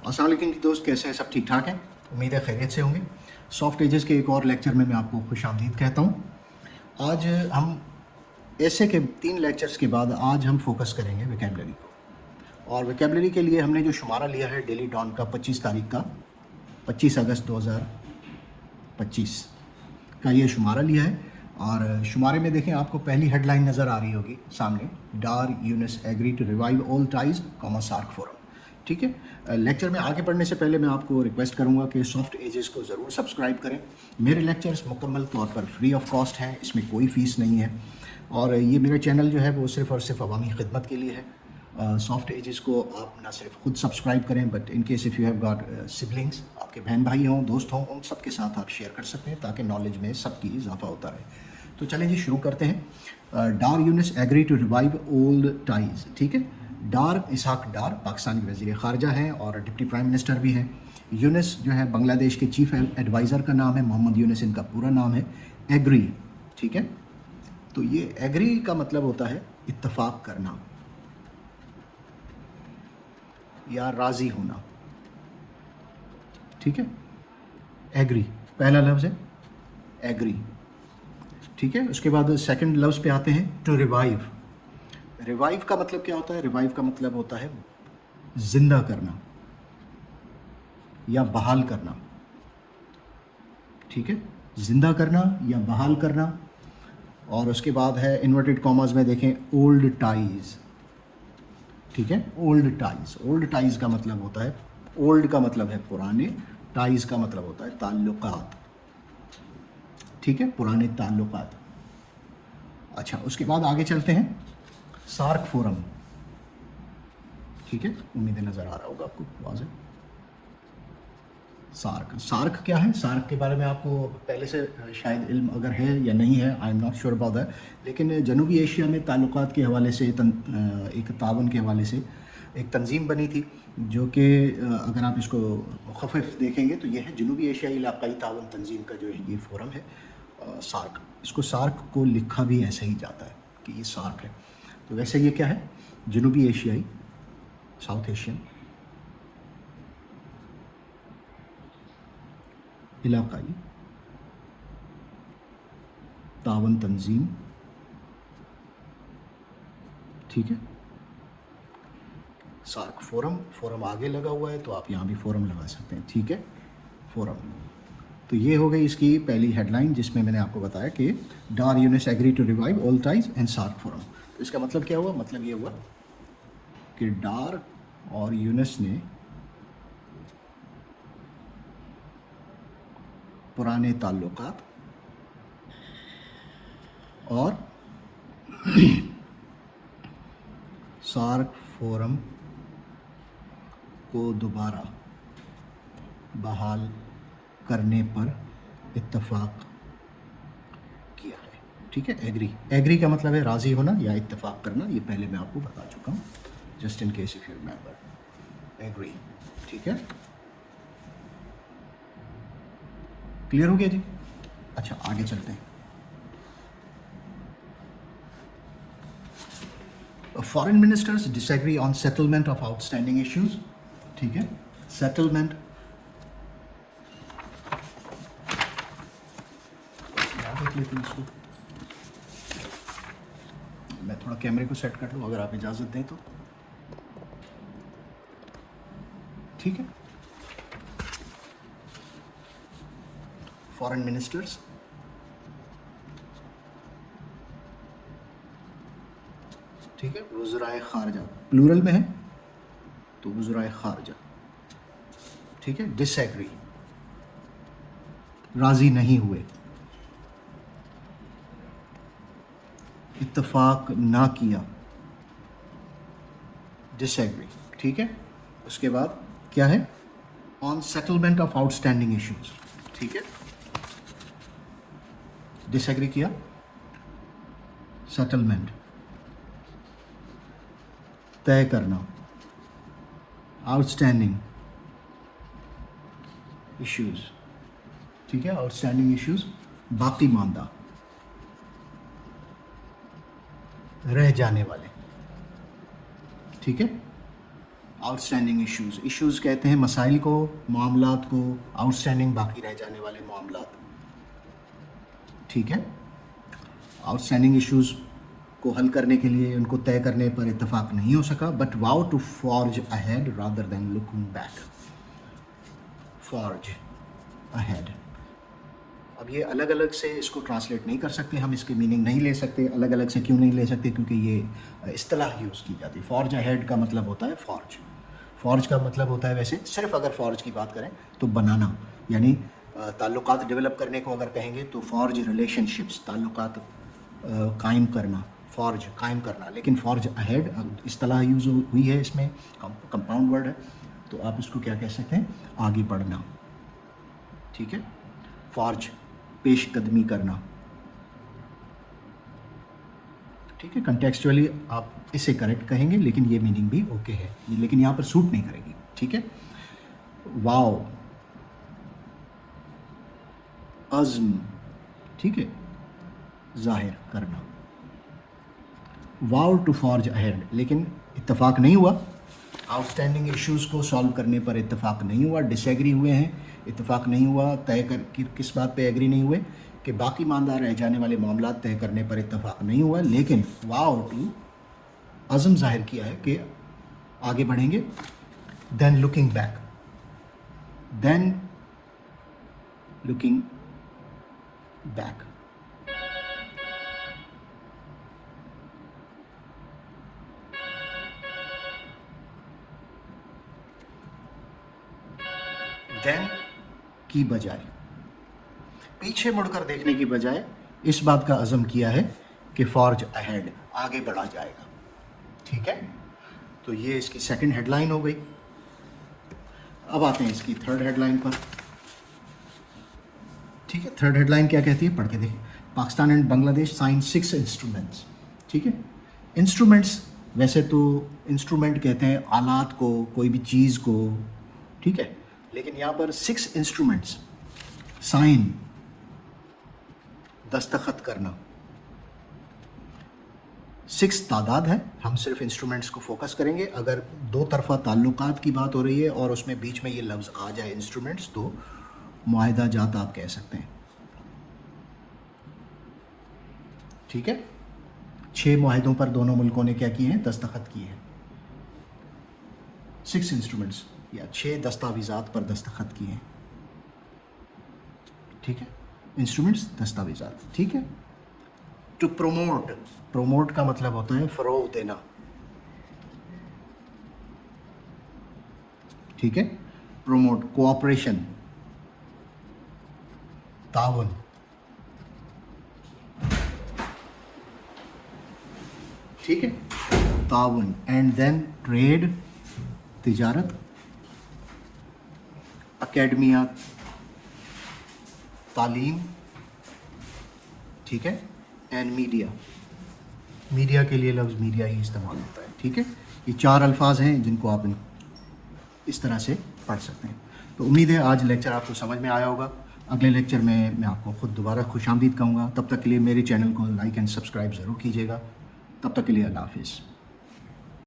अस्सलाम वालेकुम दोस्त, कैसे हैं? सब ठीक ठाक हैं? उम्मीद है खैरियत से होंगे। सॉफ्ट एजेस के एक और लेक्चर में मैं आपको खुशामदीद कहता हूँ। आज हम ऐसे के 3 लेक्चर्स के बाद आज हम फोकस करेंगे वोकैबुलरी को। और वोकैबुलरी के लिए हमने जो शुमारा लिया है डेली डॉन का 25 तारीख का, 25 अगस्त 2025 का ये शुमारा लिया है। और शुमारे में देखें, आपको पहली हेडलाइन नज़र आ रही होगी सामने, Dar Yunus agree to revive all ties SAARC forum. ठीक है, लेक्चर में आगे बढ़ने से पहले मैं आपको रिक्वेस्ट करूंगा कि सॉफ्ट एजेस को ज़रूर सब्सक्राइब करें। मेरे लेक्चर्स मुकम्मल तौर पर फ्री ऑफ कॉस्ट हैं, इसमें कोई फ़ीस नहीं है। और ये मेरा चैनल जो है वो सिर्फ़ और सिर्फ अवामी खिदमत के लिए है। सॉफ्ट एजेस को आप ना सिर्फ खुद सब्सक्राइब करें, but in case if you have got siblings, आपके बहन भाई हों, दोस्त हों, उन सब के साथ आप शेयर कर सकते हैं ताकि नॉलेज में सबकी इजाफा होता रहे। तो चलें जी, शुरू करते हैं। Dar Yunus agree to revive old ties. ठीक है, डार इसहाक डार पाकिस्तान के वज़ीर ख़ारजा हैं और डिप्टी प्राइम मिनिस्टर भी हैं। यूनिस जो है बांग्लादेश के चीफ एडवाइज़र का नाम है, मोहम्मद यूनिस इनका पूरा नाम है। एग्री, ठीक है, तो ये एग्री का मतलब होता है इत्तफाक करना या राज़ी होना। ठीक है, एग्री पहला लफ्ज़ है, एग्री। ठीक है, उसके बाद सेकंड लफ्ज़ पे आते हैं, टू रिवाइव। रिवाइव का मतलब क्या होता है? रिवाइव का मतलब होता है जिंदा करना या बहाल करना। ठीक है, जिंदा करना या बहाल करना। और उसके बाद है इन्वर्टेड कॉमास में देखें, ओल्ड टाइज। ठीक है, ओल्ड टाइज। ओल्ड टाइज का मतलब होता है, ओल्ड का मतलब है पुराने, टाइज का मतलब होता है ताल्लुकात। ठीक है, पुराने ताल्लुकात। अच्छा, उसके बाद आगे चलते हैं, सार्क फोरम। ठीक है, उम्मीद है नज़र आ रहा होगा आपको वाज़ेह। सार्क, सार्क क्या है? सार्क के बारे में आपको पहले से शायद इल्म अगर है या नहीं है, I am not sure about that, लेकिन जनूबी एशिया में ताल्लुकात के हवाले से एक तावन के हवाले से एक तंजीम बनी थी, जो कि अगर आप इसको मुख़फ़्फ़ देखेंगे तो ये है जनूबी एशियाई इलाक़ाई तावन तंजीम का जो ये फ़ोरम है, सार्क। इसको सार्क को लिखा भी ऐसे ही जाता है कि ये सार्क है। तो वैसे ये क्या है? जनूबी एशियाई, साउथ एशियन इलाक़ाई तावन तंजीम। ठीक है, सार्क फोरम, फोरम आगे लगा हुआ है तो आप यहाँ भी फोरम लगा सकते हैं। ठीक है, फोरम। तो ये हो गई इसकी पहली हेडलाइन, जिसमें मैंने आपको बताया कि Dar Yunus agree to revive all ties and SAARC forum. तो इसका मतलब क्या हुआ? मतलब ये हुआ कि डार और यूनिस ने पुराने ताल्लुकात और सार्क फोरम को दोबारा बहाल करने पर इत्तफाक किया है। ठीक है, एग्री। एग्री का मतलब है राज़ी होना या इत्तफाक करना, ये पहले मैं आपको बता चुका हूँ, just in case if you remember, agree. ठीक है, क्लियर हो गया जी? अच्छा, आगे चलते हैं। Foreign ministers disagree on settlement of outstanding issues. ठीक है, सेटलमेंट, देख लेते हैं इसको, मैं थोड़ा कैमरे को सेट कर लूँ अगर आप इजाज़त दें तो। ठीक है, फॉरेन मिनिस्टर्स ठीक है, वज़राए ख़ारजा प्लूरल में है तो वज़राए ख़ारजा। ठीक है, डिसएग्री, राज़ी नहीं हुए, इत्तफाक ना किया, डिसएग्री। ठीक है, उसके बाद क्या है? On settlement of outstanding issues. ठीक है, डिसएग्री किया, सेटलमेंट तय करना, आउटस्टैंडिंग इश्यूज। ठीक है, आउटस्टैंडिंग इश्यूज, बाकी मानदा, रह जाने वाले। ठीक है, आउटस्टैंडिंग इश्यूज़, इश्यूज़ कहते हैं मसाइल को, मामलात को, आउटस्टैंडिंग बाकी रह जाने वाले मामलात, ठीक है। आउटस्टैंडिंग इश्यूज़ को हल करने के लिए उनको तय करने पर इत्तेफाक नहीं हो सका, but vow to forge ahead rather than looking back, forge ahead. अब ये अलग अलग से इसको ट्रांसलेट नहीं कर सकते हम, इसके मीनिंग नहीं ले सकते अलग अलग से। क्यों नहीं ले सकते? क्योंकि ये इस्तिलाह यूज़ की जाती है। फॉर्ज अहेड का मतलब होता है फॉर्ज, फॉर्ज का मतलब होता है वैसे सिर्फ अगर फॉर्ज की बात करें तो बनाना, यानी ताल्लुकात डेवलप करने को अगर कहेंगे तो फॉर्ज रिलेशनशिप्स, ताल्लुकात कायम करना, फॉर्ज कायम करना। लेकिन फॉर्ज अहेड इस्तिलाह यूज़ हुई है, इसमें कंपाउंड वर्ड है, तो आप इसको क्या कह सकते हैं? आगे बढ़ना, ठीक है। फॉर्ज पेश कदमी करना, ठीक है। कंटेक्चुअली आप इसे करेक्ट कहेंगे, लेकिन ये मीनिंग भी ओके है, लेकिन यहाँ पर सूट नहीं करेगी, ठीक है। वाओ अज़्म, ठीक है, जाहिर करना। वाओ टू फॉर्ज अहेड, लेकिन इत्तेफाक नहीं हुआ, आउटस्टैंडिंग इश्यूज़ को सॉल्व करने पर इत्तेफाक नहीं हुआ, डिसएग्री हुए हैं, इत्तेफाक नहीं हुआ, तय कर किस बात पे एग्री नहीं हुए कि बाकी मानदार रह जाने वाले मामलात तय करने पर इत्तेफाक नहीं हुआ, लेकिन वाओ टू अज़म जाहिर किया है कि आगे बढ़ेंगे। Than looking back, than looking back, than की बजाय, पीछे मुड़कर देखने की बजाय इस बात का अज़म किया है कि फॉर्ज अहेड, आगे बढ़ा जाएगा, ठीक है। तो ये इसकी सेकंड हेडलाइन हो गई। अब आते हैं इसकी थर्ड हेडलाइन पर, ठीक है। थर्ड हेडलाइन क्या कहती है? पढ़ के देखिए। Pakistan and Bangladesh sign 6 instruments, ठीक है। इंस्ट्रूमेंट्स, वैसे तो इंस्ट्रूमेंट कहते हैं आलात को, कोई भी चीज़ को, ठीक है, लेकिन यहाँ पर 6 इंस्ट्रूमेंट्स, साइन दस्तखत करना, 6 तादाद है। हम सिर्फ इंस्ट्रूमेंट्स को फोकस करेंगे। अगर दो तरफा ताल्लुकात की बात हो रही है और उसमें बीच में ये लफ्ज़ आ जाए इंस्ट्रूमेंट्स, तो मुआहिदा जात आप कह सकते हैं, ठीक है। 6 मुआहिदों पर दोनों मुल्कों ने क्या किए हैं? दस्तखत किए हैं। 6 इंस्ट्रूमेंट्स या 6 दस्तावेज़ात पर दस्तखत किए हैं, ठीक है। इंस्ट्रूमेंट्स, दस्तावेज़ात, ठीक है। टू प्रोमोट, प्रोमोट का मतलब होता है फ़रोग़ देना, ठीक है। प्रोमोट, कोऑपरेशन, ताउन, ठीक है, ताउन। एंड देन ट्रेड, तिजारत, अकेडमिया, तालीम, ठीक है, एंड मीडिया, मीडिया के लिए लफ्ज़ मीडिया ही इस्तेमाल होता है, ठीक है। ये 4 अल्फाज हैं जिनको आप इस तरह से पढ़ सकते हैं। तो उम्मीद है आज लेक्चर आपको समझ में आया होगा। अगले लेक्चर में मैं आपको ख़ुद दोबारा खुशामदीद कहूँगा। तब तक के लिए मेरे चैनल को लाइक एंड सब्सक्राइब ज़रूर कीजिएगा। तब तक के लिए अल्लाह हाफ़िज़।